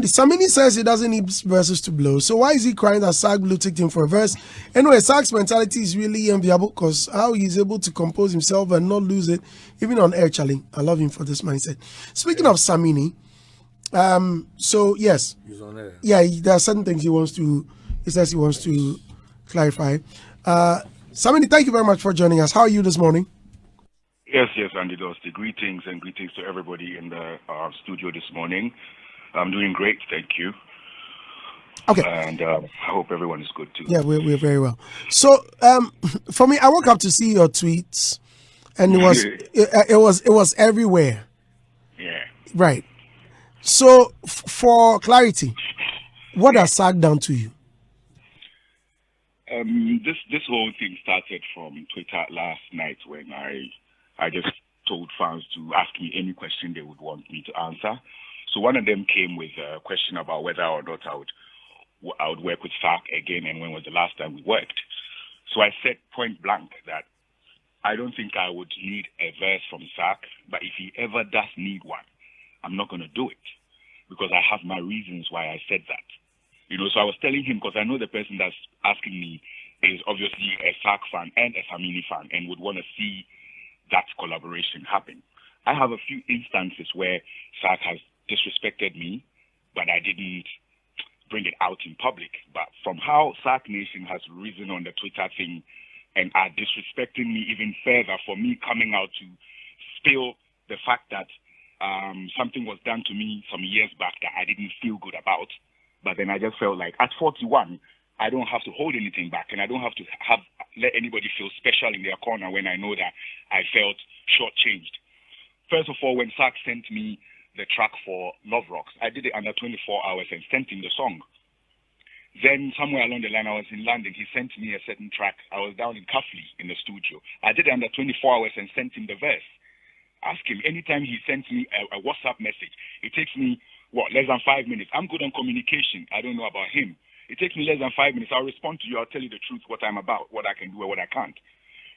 Samini says he doesn't need verses to blow. So why is he crying that Sark blue ticked him for a verse? Anyway, Sark's mentality is really enviable because how he's able to compose himself and not lose it, even on air, Charlie. I love him for this mindset. Speaking of Samini, so yes, he's on air. Yeah, there are certain things he says he wants to clarify. Samini, thank you very much for joining us. How are you this morning? Yes, Andy Dusty. Greetings and greetings to everybody in the studio this morning. I'm doing great, thank you. Okay. And I hope everyone is good too. Yeah, we're very well. So, for me, I woke up to see your tweets, and it was everywhere. Yeah. Right. So, for clarity, what has Sark done to you? This whole thing started from Twitter last night when I just told fans to ask me any question they would want me to answer. So one of them came with a question about whether or not I would work with Sark again and when was the last time we worked. So I said point blank that I don't think I would need a verse from Sark, but if he ever does need one, I'm not going to do it because I have my reasons why I said that. So I was telling him because I know the person that's asking me is obviously a Sark fan and a Samini fan and would want to see that collaboration happen. I have a few instances where Sark has disrespected me, but I didn't bring it out in public. But from how Sark Nation has risen on the Twitter thing and are disrespecting me even further for me coming out to spill the fact that something was done to me some years back that I didn't feel good about. But then I just felt like at 41, I don't have to hold anything back and I don't have to let anybody feel special in their corner when I know that I felt shortchanged. First of all, when Sark sent me the track for Love Rocks, I did it under 24 hours and sent him the song. Then somewhere along the line, I was in London. He sent me a certain track. I was down in Cuffley in the studio. I did it under 24 hours and sent him the verse. Ask him, anytime he sends me a WhatsApp message, it takes me, less than 5 minutes. I'm good on communication. I don't know about him. It takes me less than 5 minutes. I'll respond to you. I'll tell you the truth, what I'm about, what I can do and what I can't.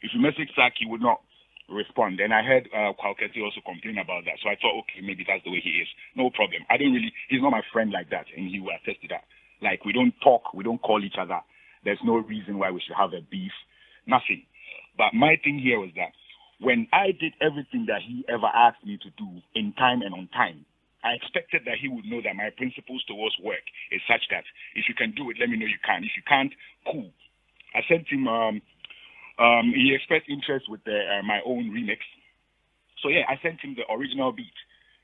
If you message Sark, he would not respond. And I heard Kwalketi also complain about that. So I thought, okay, maybe that's the way he is. No problem. He's not my friend like that. And he will attest to that. Like, we don't talk. We don't call each other. There's no reason why we should have a beef. Nothing. But my thing here was that when I did everything that he ever asked me to do in time and on time, I expected that he would know that my principles towards work is such that if you can do it, let me know you can. If you can't, cool. I sent him, he expressed interest with my own remix. So yeah, I sent him the original beat,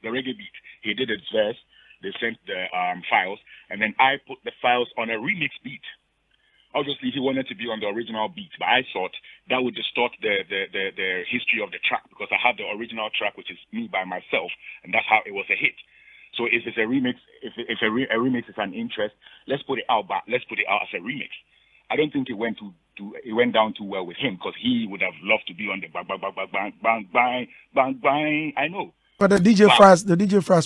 the reggae beat. He did his verse. They sent the files. And then I put the files on a remix beat. Obviously, he wanted to be on the original beat, but I thought that would distort the history of the track because I have the original track, which is me by myself, and that's how it was a hit. So if it's a remix, if a remix is an interest, let's put it out, but let's put it out as a remix. I don't think it went down too well with him because he would have loved to be on the bang bang bang bang bang bang bang bang. I know. But the DJ Fast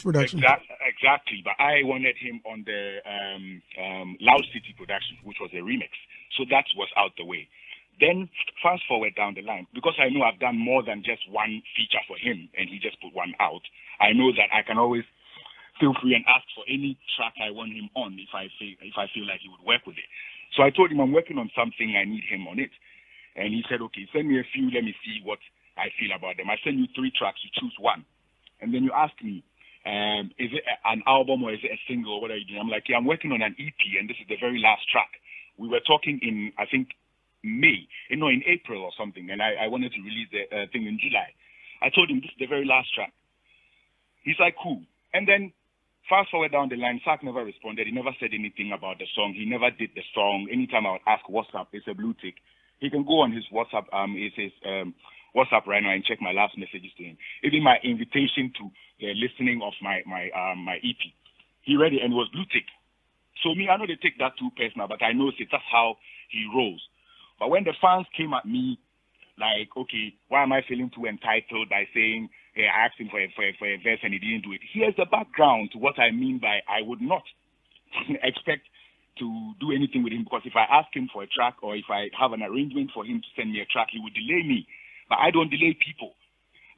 production. Exactly. But I wanted him on the Loud City production, which was a remix. So that was out the way. Then fast forward down the line, because I know I've done more than just one feature for him, and he just put one out. I know that I can always feel free and ask for any track I want him on if I feel like he would work with it. So I told him I'm working on something, I need him on it. And he said, okay, send me a few, let me see what I feel about them. I send you 3 tracks, you choose one. And then you ask me, is it an album or is it a single? What are you doing? I'm like, yeah, I'm working on an EP, and this is the very last track. We were talking in, I think, in April or something, and I wanted to release the thing in July. I told him this is the very last track. He's like, cool. And then fast forward down the line, Sark never responded. He never said anything about the song. He never did the song. Anytime I would ask what's up, it's a blue tick. He can go on his WhatsApp, WhatsApp right now and check my last messages to him. Even my invitation to the listening of my EP. He read it and it was blue tick. So me, I know they take that too personal, but I know that's how he rolls. But when the fans came at me, like, okay, why am I feeling too entitled by saying, hey, I asked him for a verse and he didn't do it? Here's the background to what I mean by I would not expect to do anything with him, because if I ask him for a track or if I have an arrangement for him to send me a track, he would delay me. But I don't delay people.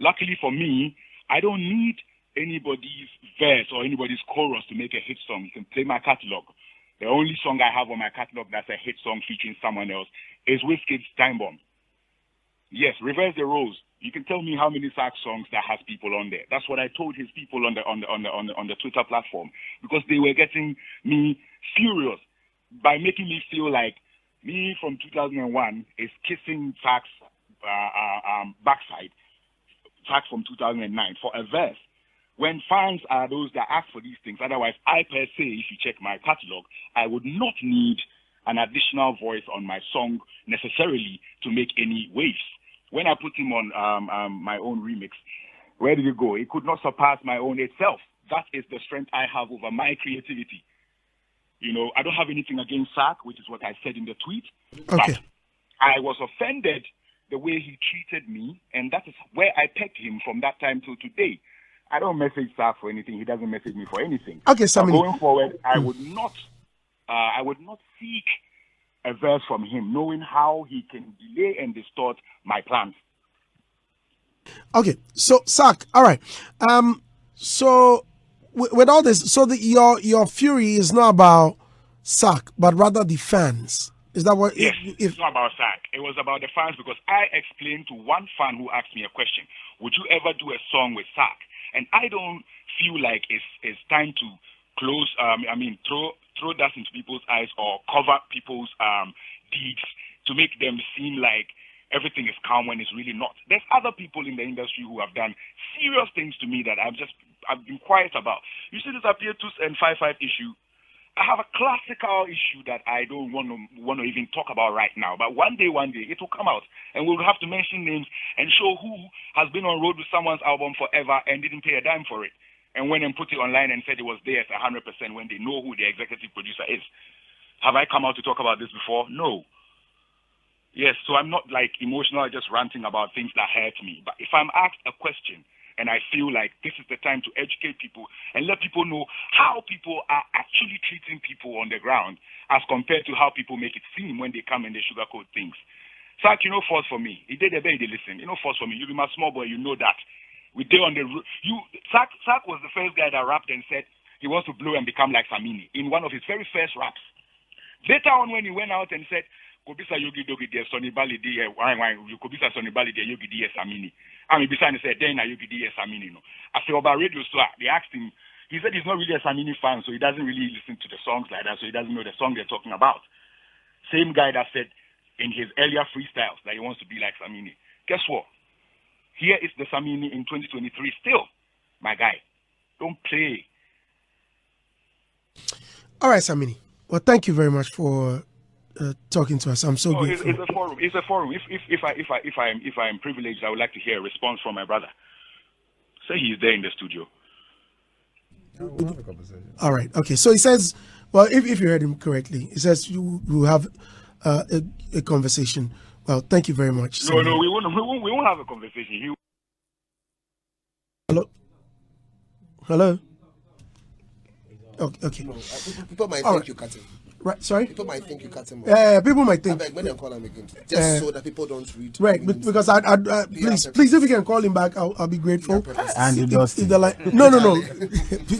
Luckily for me, I don't need anybody's verse or anybody's chorus to make a hit song. You can play my catalog. The only song I have on my catalog that's a hit song featuring someone else is Wizkid's Time Bomb. Yes, reverse the roles. You can tell me how many sax songs that has people on there. That's what I told his people on the Twitter platform, because they were getting me furious by making me feel like me from 2001 is kissing sax backside, sax from 2009 for a verse. When fans are those that ask for these things, otherwise, I per se, if you check my catalog, I would not need an additional voice on my song necessarily to make any waves. When I put him on my own remix, where did it go? It could not surpass my own itself. That is the strength I have over my creativity. You know, I don't have anything against Sark, which is what I said in the tweet. Okay. But I was offended the way he treated me, and that is where I pegged him from that time till today. I don't message Sark for anything. He doesn't message me for anything. Okay, Samini. Going forward, I would not seek a verse from him, knowing how he can delay and distort my plans. Okay, so Sark, all right. So with all this, so your fury is not about Sark, but rather the fans. Is that what? Yes, it's not about Sark. It was about the fans, because I explained to one fan who asked me a question: would you ever do a song with Sark? And I don't feel like it's time to close. Throw dust into people's eyes or cover people's deeds to make them seem like everything is calm when it's really not. There's other people in the industry who have done serious things to me that I've been quiet about. You see this Appear 2 and 5-5 issue. I have a classical issue that I don't want to even talk about right now. But one day it will come out, and we'll have to mention names and show who has been on road with someone's album forever and didn't pay a dime for it, and went and put it online and said it was theirs 100% when they know who the executive producer is. Have I come out to talk about this before? No. Yes, so I'm not like emotional, just ranting about things that hurt me. But if I'm asked a question and I feel like this is the time to educate people and let people know how people are actually treating people on the ground as compared to how people make it seem when they come and they sugarcoat things. Sark, you know, force for me. He did a baby, listen. You know, force for me. You be my small boy, you know that. We did on the Sark was the first guy that rapped and said he wants to blow and become like Samini in one of his very first raps. Later on, when he went out and said, "Kobisa Yogi Dogi de Sonny Bali de Kobisa Sonny Bali de Yogi de Samini," I mean, besides he said, "Then Yogi de Samini." No, after about radio, so they asked him. He said he's not really a Samini fan, so he doesn't really listen to the songs like that, so he doesn't know the song they're talking about. Same guy that said in his earlier freestyles that he wants to be like Samini. Guess what? Here is the Samini in 2023 still, my guy. Don't play. All right, Samini. Well, thank you very much for talking to us. I'm so grateful. It's a forum. It's a forum. If I'm privileged, I would like to hear a response from my brother. Say he's there in the studio. We'll have a conversation. All right. Okay. So he says, well, if you heard him correctly, he says you will have a conversation. Well, thank you very much. No, we won't have a conversation. Hello. Okay. No, people might think you cut him. Right. Sorry. People might think you cut him. People might think. When they call him again, just so that people don't read. Right. Because I please, if you can call him back, I'll be grateful. And you just if they're like, no.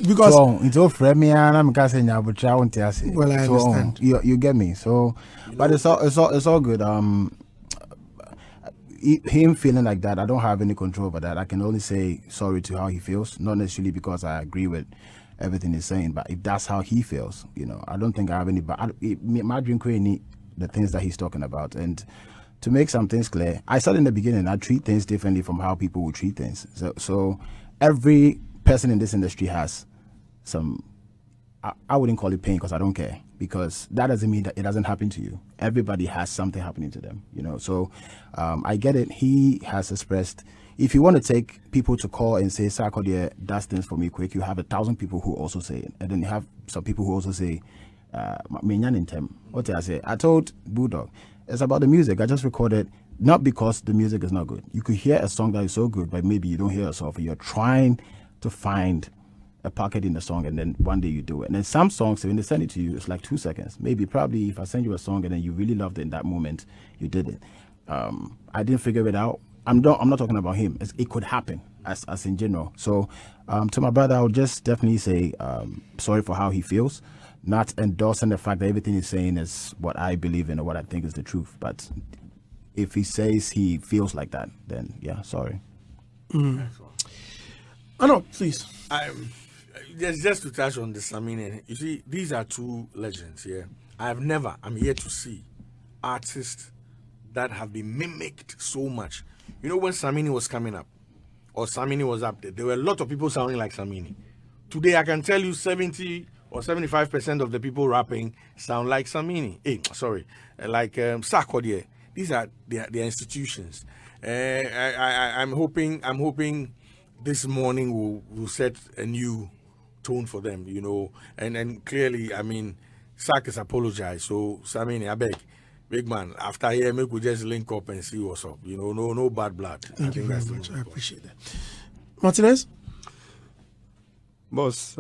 Because so it's all friendly and I'm casting you, but I won't tell you. Well, I understand. You get me. So, but it's all good. Him feeling like that, I don't have any control over that. I can only say sorry to how he feels, not necessarily because I agree with everything he's saying, but if that's how he feels, I don't think I have any. But my dream creating the things that he's talking about, and to make some things clear, I said in the beginning, I treat things differently from how people would treat things. So every person in this industry has some. I wouldn't call it pain because I don't care, because that doesn't mean that it doesn't happen to you. Everybody has something happening to them, So I get it. He has expressed. If you want to take people to call and say, Sarkodie does things for me quick, you have 1,000 people who also say it. And then you have some people who also say, what I say? I told Bulldog, it's about the music. I just recorded, not because the music is not good. You could hear a song that is so good, but maybe you don't hear yourself. You're trying to find a pocket in the song, and then one day you do it. And then some songs, when they send it to you, it's like 2 seconds. Probably if I send you a song and then you really loved it in that moment, you did it. I didn't figure it out. I'm not talking about him. It could happen. as in general. So to my brother, I would just definitely say sorry for how he feels, not endorsing the fact that everything he's saying is what I believe in or what I think is the truth. But if he says he feels like that, then yeah, sorry. I know, please. Just to touch on the Samini, you see, these are two legends here. I'm yet to see artists that have been mimicked so much. You know, when Samini was coming up, or Samini was up there were a lot of people sounding like Samini. Today, I can tell you 70 or 75% of the people rapping sound like Samini. Like Sarkodie. These are their institutions. I'm hoping this morning will set a new tone for them, you know. And clearly, I mean, Sark has apologized. So, Samini, I beg, big man, after here, we could just link up and see what's up. You know, no bad blood. Thank you very much. I appreciate that. Martinez? Boss,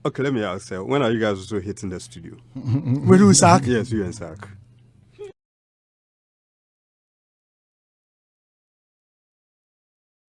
okay, let me ask, when are you guys also hitting the studio? With who, Sark? Yes, you and Sark.